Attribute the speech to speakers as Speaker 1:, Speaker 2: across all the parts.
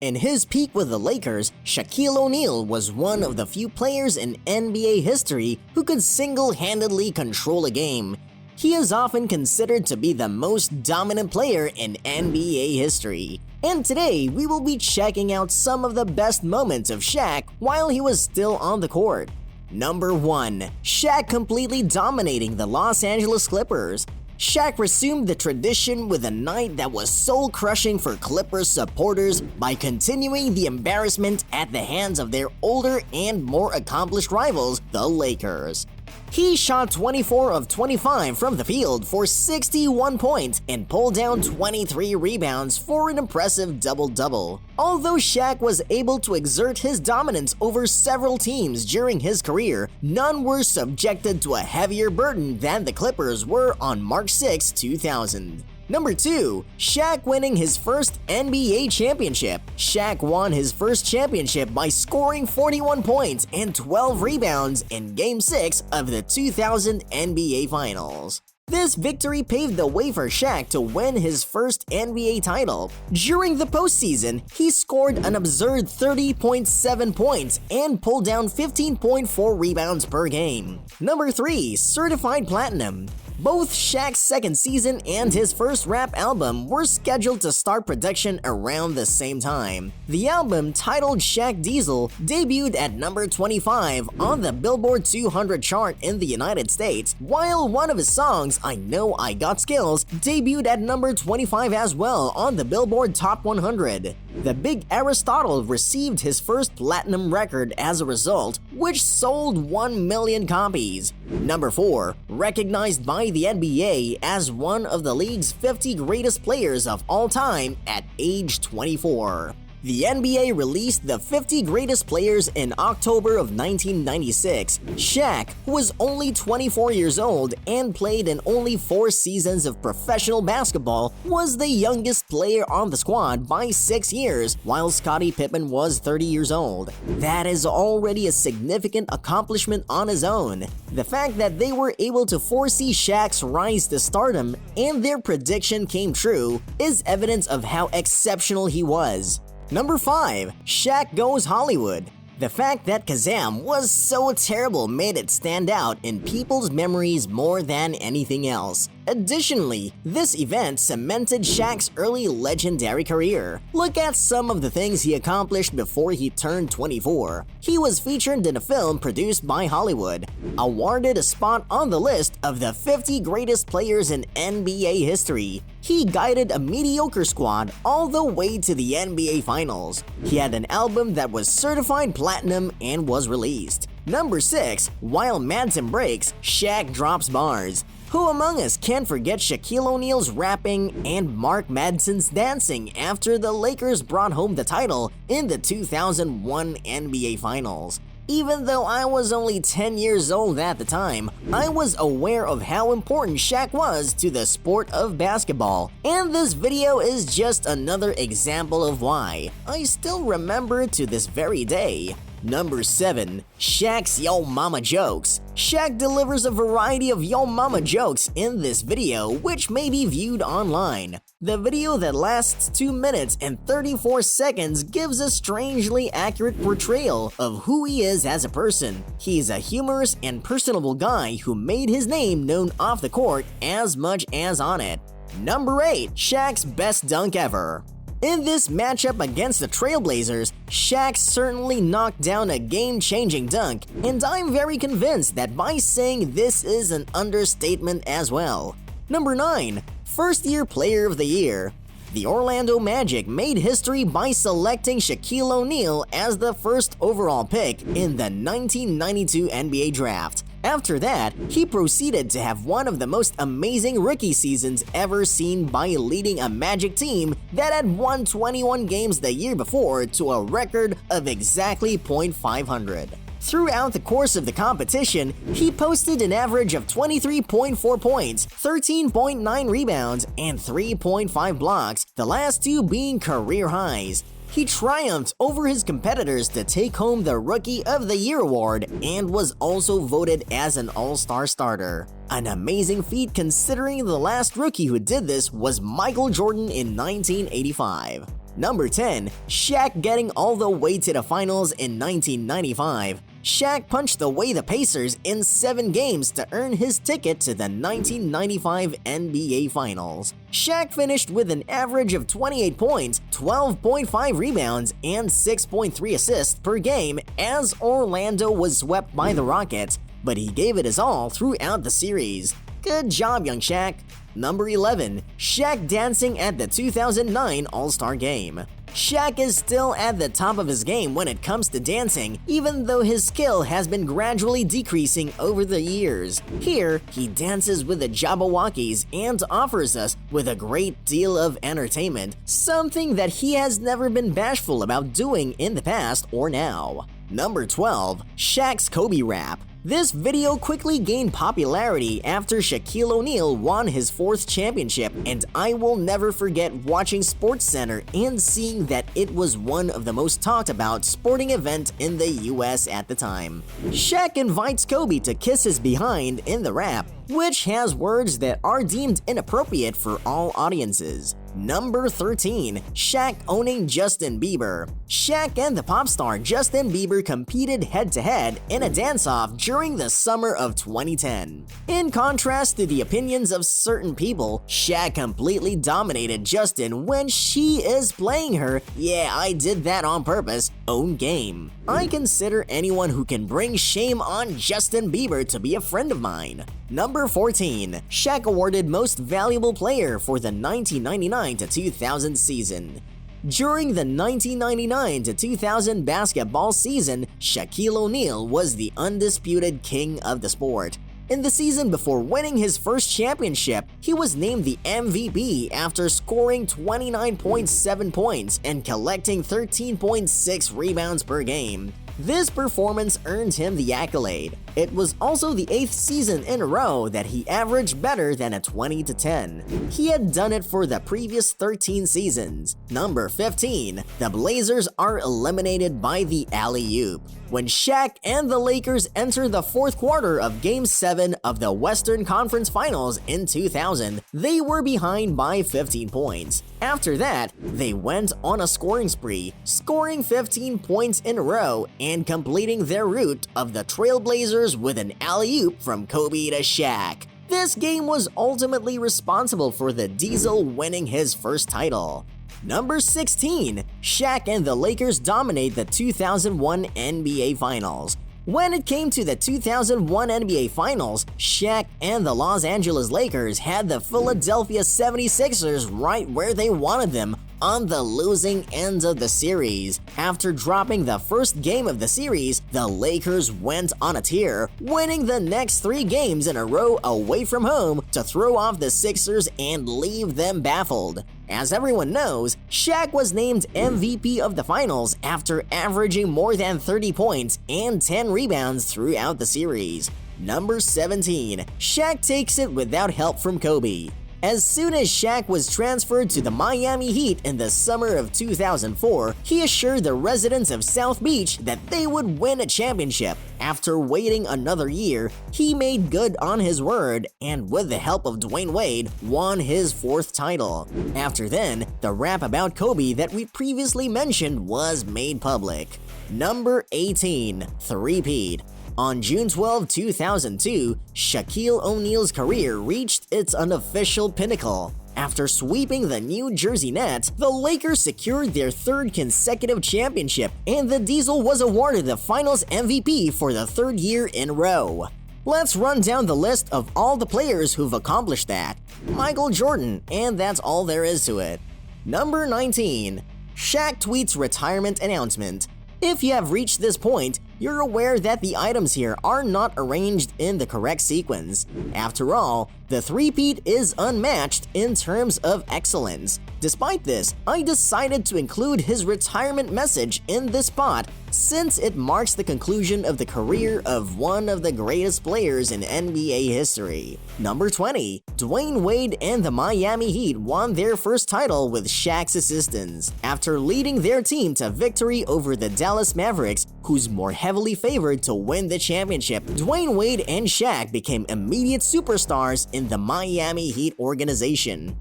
Speaker 1: In his peak with the Lakers, Shaquille O'Neal was one of the few players in NBA history who could single-handedly control a game. He is often considered to be the most dominant player in NBA history. And today, we will be checking out some of the best moments of Shaq while he was still on the court. Number 1. Shaq completely dominating the Los Angeles Clippers. Shaq resumed the tradition with a night that was soul-crushing for Clippers supporters by continuing the embarrassment at the hands of their older and more accomplished rivals, the Lakers. He shot 24 of 25 from the field for 61 points and pulled down 23 rebounds for an impressive double-double. Although Shaq was able to exert his dominance over several teams during his career, none were subjected to a heavier burden than the Clippers were on March 6, 2000. Number 2. Shaq winning his first NBA championship. Shaq won his first championship by scoring 41 points and 12 rebounds in Game 6 of the 2000 NBA Finals. This victory paved the way for Shaq to win his first NBA title. During the postseason, he scored an absurd 30.7 points and pulled down 15.4 rebounds per game. Number 3. Certified Platinum. Both Shaq's second season and his first rap album were scheduled to start production around the same time. The album, titled Shaq Diesel, debuted at number 25 on the Billboard 200 chart in the United States, while one of his songs, I Know I Got Skills, debuted at number 25 as well on the Billboard Top 100. The Big Aristotle received his first platinum record as a result, which sold 1 million copies. Number 4. Recognized by the NBA as one of the league's 50 greatest players of all time at age 24. The NBA released the 50 greatest players in October of 1996. Shaq, who was only 24 years old and played in only 4 seasons of professional basketball, was the youngest player on the squad by 6 years, while Scottie Pippen was 30 years old. That is already a significant accomplishment on his own. The fact that they were able to foresee Shaq's rise to stardom and their prediction came true is evidence of how exceptional he was. Number 5. Shaq Goes Hollywood. The fact that Kazam was so terrible made it stand out in people's memories more than anything else. Additionally, this event cemented Shaq's early legendary career. Look at some of the things he accomplished before he turned 24. He was featured in a film produced by Hollywood, awarded a spot on the list of the 50 greatest players in NBA history. He guided a mediocre squad all the way to the NBA Finals. He had an album that was certified platinum and was released. Number 6. While MADSEN breaks, Shaq drops bars. Who among us can't forget Shaquille O'Neal's rapping and Mark Madsen's dancing after the Lakers brought home the title in the 2001 NBA Finals? Even though I was only 10 years old at the time, I was aware of how important Shaq was to the sport of basketball, and this video is just another example of why. I still remember it to this very day. Number 7. Shaq's Yo Mama jokes. Shaq delivers a variety of Yo Mama jokes in this video, which may be viewed online. The video that lasts 2 minutes and 34 seconds gives a strangely accurate portrayal of who he is as a person. He's a humorous and personable guy who made his name known off the court as much as on it. Number 8. Shaq's best dunk ever. In this matchup against the Trailblazers, Shaq certainly knocked down a game-changing dunk, and I'm very convinced that by saying this is an understatement as well. Number 9. First-year Player of the Year. The Orlando Magic made history by selecting Shaquille O'Neal as the first overall pick in the 1992 NBA Draft. After that, he proceeded to have one of the most amazing rookie seasons ever seen by leading a Magic team that had won 21 games the year before to a record of exactly .500. Throughout the course of the competition, he posted an average of 23.4 points, 13.9 rebounds, and 3.5 blocks, the last 2 being career highs. He triumphed over his competitors to take home the Rookie of the Year award and was also voted as an All-Star starter. An amazing feat considering the last rookie who did this was Michael Jordan in 1985. Number 10. Shaq getting all the way to the finals in 1995. Shaq punched away the Pacers in 7 games to earn his ticket to the 1995 NBA Finals. Shaq finished with an average of 28 points, 12.5 rebounds, and 6.3 assists per game as Orlando was swept by the Rockets, but he gave it his all throughout the series. Good job, young Shaq. Number 11. Shaq dancing at the 2009 All-Star Game. Shaq is still at the top of his game when it comes to dancing, even though his skill has been gradually decreasing over the years. Here, he dances with the Jabberwockies and offers us with a great deal of entertainment, something that he has never been bashful about doing in the past or now. Number 12. Shaq's Kobe rap. This video quickly gained popularity after Shaquille O'Neal won his 4th championship, and I will never forget watching SportsCenter and seeing that it was one of the most talked about sporting events in the US at the time. Shaq invites Kobe to kiss his behind in the rap, which has words that are deemed inappropriate for all audiences. Number 13. Shaq owning Justin Bieber. Shaq and the pop star Justin Bieber competed head-to-head in a dance-off during the summer of 2010. In contrast to the opinions of certain people, Shaq completely dominated Justin when she is playing her "yeah, I did that on purpose" own game. I consider anyone who can bring shame on Justin Bieber to be a friend of mine. Number 14. Shaq awarded Most Valuable Player for the 1999-2000 season. During the 1999-2000 basketball season, Shaquille O'Neal was the undisputed king of the sport. In the season before winning his first championship, he was named the MVP after scoring 29.7 points and collecting 13.6 rebounds per game. This performance earned him the accolade. It was also the 8th season in a row that he averaged better than a 20-10. He had done it for the previous 13 seasons. Number 15. The Blazers are eliminated by the alley-oop. When Shaq and the Lakers entered the 4th quarter of Game 7 of the Western Conference Finals in 2000, they were behind by 15 points. After that, they went on a scoring spree, scoring 15 points in a row and completing their route of the Trailblazers with an alley-oop from Kobe to Shaq. This game was ultimately responsible for the Diesel winning his first title. Number 16. Shaq and the Lakers dominate the 2001 NBA Finals. When it came to the 2001 NBA Finals, Shaq and the Los Angeles Lakers had the Philadelphia 76ers right where they wanted them, on the losing end of the series. After dropping the first game of the series, the Lakers went on a tear, winning the next 3 games in a row away from home to throw off the Sixers and leave them baffled. As everyone knows, Shaq was named MVP of the finals after averaging more than 30 points and 10 rebounds throughout the series. Number 17. Shaq takes it without help from Kobe. As soon as Shaq was transferred to the Miami Heat in the summer of 2004, he assured the residents of South Beach that they would win a championship. After waiting another year, he made good on his word and, with the help of Dwayne Wade, won his 4th title. After then, the rap about Kobe that we previously mentioned was made public. Number 18. Three-peat. On June 12, 2002, Shaquille O'Neal's career reached its unofficial pinnacle. After sweeping the New Jersey Nets, the Lakers secured their 3rd consecutive championship, and the Diesel was awarded the Finals MVP for the 3rd year in a row. Let's run down the list of all the players who've accomplished that. Michael Jordan, and that's all there is to it. Number 19. Shaq tweets retirement announcement. If you have reached this point, you're aware that the items here are not arranged in the correct sequence. After all, the three-peat is unmatched in terms of excellence. Despite this, I decided to include his retirement message in this spot since it marks the conclusion of the career of one of the greatest players in NBA history. Number 20. Dwayne Wade and the Miami Heat won their first title with Shaq's assistance. After leading their team to victory over the Dallas Mavericks, who's more heavily favored to win the championship, Dwayne Wade and Shaq became immediate superstars in the Miami Heat organization.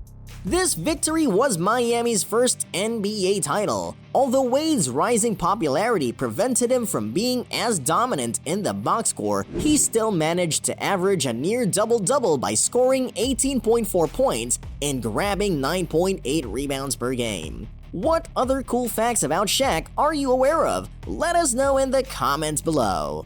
Speaker 1: This victory was Miami's first NBA title. Although Wade's rising popularity prevented him from being as dominant in the box score, he still managed to average a near double-double by scoring 18.4 points and grabbing 9.8 rebounds per game. What other cool facts about Shaq are you aware of? Let us know in the comments below.